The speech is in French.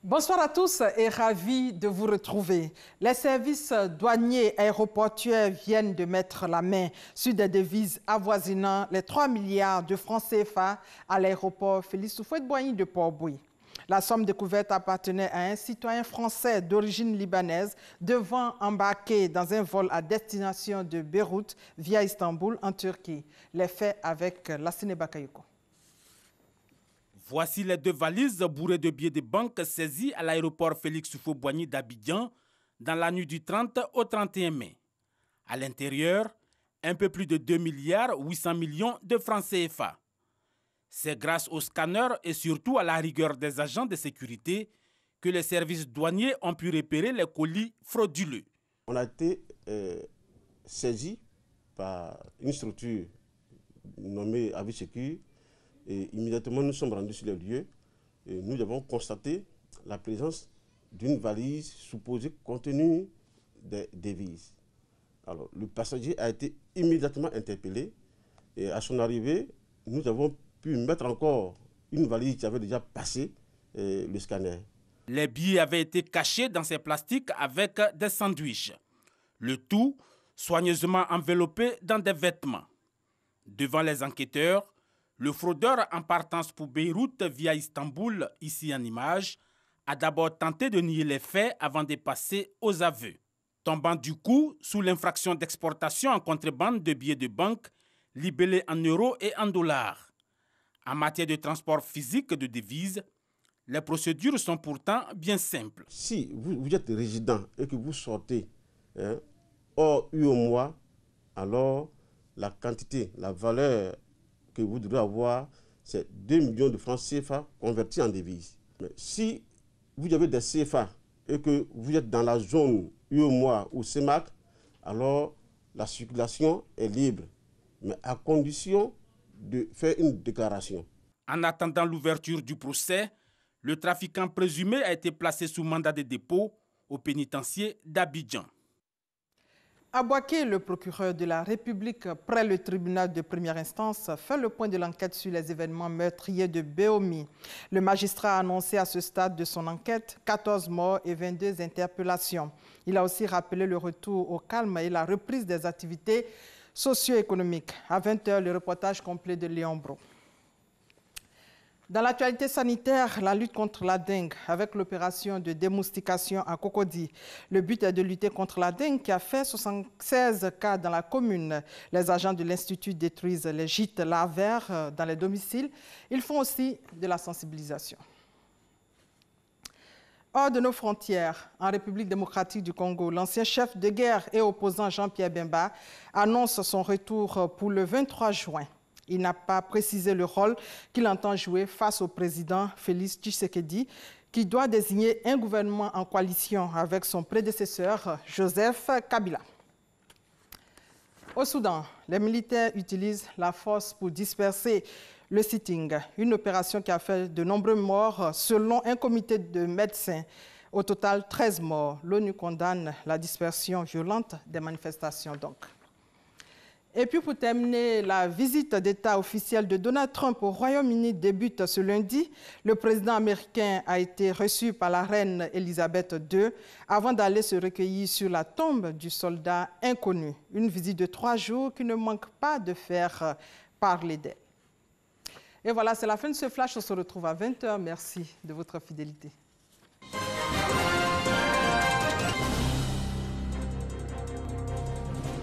Bonsoir à tous et ravi de vous retrouver. Les services douaniers aéroportuaires viennent de mettre la main sur des devises avoisinant les 3 milliards de francs CFA à l'aéroport Félix Houphouët-Boigny de Port-Bouilly. La somme découverte appartenait à un citoyen français d'origine libanaise devant embarquer dans un vol à destination de Beyrouth via Istanbul en Turquie. Les faits avec Lassine Bakayoko. Voici les 2 valises bourrées de billets de banque saisies à l'aéroport Félix Houphouët-Boigny d'Abidjan dans la nuit du 30 au 31 mai. À l'intérieur, un peu plus de 2 milliards 800 millions de francs CFA. C'est grâce aux scanners et surtout à la rigueur des agents de sécurité que les services douaniers ont pu repérer les colis frauduleux. On a été saisi par une structure nommée Avisécur. Et immédiatement, nous sommes rendus sur les lieux et nous avons constaté la présence d'une valise supposée contenue des devises. Alors, le passager a été immédiatement interpellé et à son arrivée, nous avons pu mettre encore une valise qui avait déjà passé le scanner. Les billets avaient été cachés dans ces plastiques avec des sandwichs. Le tout soigneusement enveloppé dans des vêtements. Devant les enquêteurs, le fraudeur en partance pour Beyrouth via Istanbul, ici en image, a d'abord tenté de nier les faits avant de passer aux aveux. Tombant du coup sous l'infraction d'exportation en contrebande de billets de banque libellés en euros et en dollars. En matière de transport physique de devises, les procédures sont pourtant bien simples. Si vous êtes résident et que vous sortez hors UEMOA, alors la quantité, la valeur que vous devrez avoir, c'est 2 millions de francs CFA convertis en devises. Mais si vous avez des CFA et que vous êtes dans la zone UEMOA ou CEMAC, alors la circulation est libre, mais à condition de faire une déclaration. En attendant l'ouverture du procès, le trafiquant présumé a été placé sous mandat de dépôt au pénitencier d'Abidjan. À Boaké, le procureur de la République, près le tribunal de première instance, fait le point de l'enquête sur les événements meurtriers de Beomi. Le magistrat a annoncé à ce stade de son enquête 14 morts et 22 interpellations. Il a aussi rappelé le retour au calme et la reprise des activités socio-économiques. À 20 h, le reportage complet de Léon Bro. Dans l'actualité sanitaire, la lutte contre la dengue avec l'opération de démoustication à Cocody. Le but est de lutter contre la dengue qui a fait 76 cas dans la commune. Les agents de l'Institut détruisent les gîtes larvaires dans les domiciles. Ils font aussi de la sensibilisation. Hors de nos frontières, en République démocratique du Congo, l'ancien chef de guerre et opposant Jean-Pierre Bemba annonce son retour pour le 23 juin. Il n'a pas précisé le rôle qu'il entend jouer face au président Félix Tshisekedi, qui doit désigner un gouvernement en coalition avec son prédécesseur Joseph Kabila. Au Soudan, les militaires utilisent la force pour disperser le sitting, une opération qui a fait de nombreux morts selon un comité de médecins. Au total, 13 morts. L'ONU condamne la dispersion violente des manifestations donc. Et puis pour terminer, la visite d'État officielle de Donald Trump au Royaume-Uni débute ce lundi. Le président américain a été reçu par la reine Elisabeth II avant d'aller se recueillir sur la tombe du soldat inconnu. Une visite de 3 jours qui ne manque pas de faire parler d'elle. Et voilà, c'est la fin de ce flash. On se retrouve à 20 h. Merci de votre fidélité.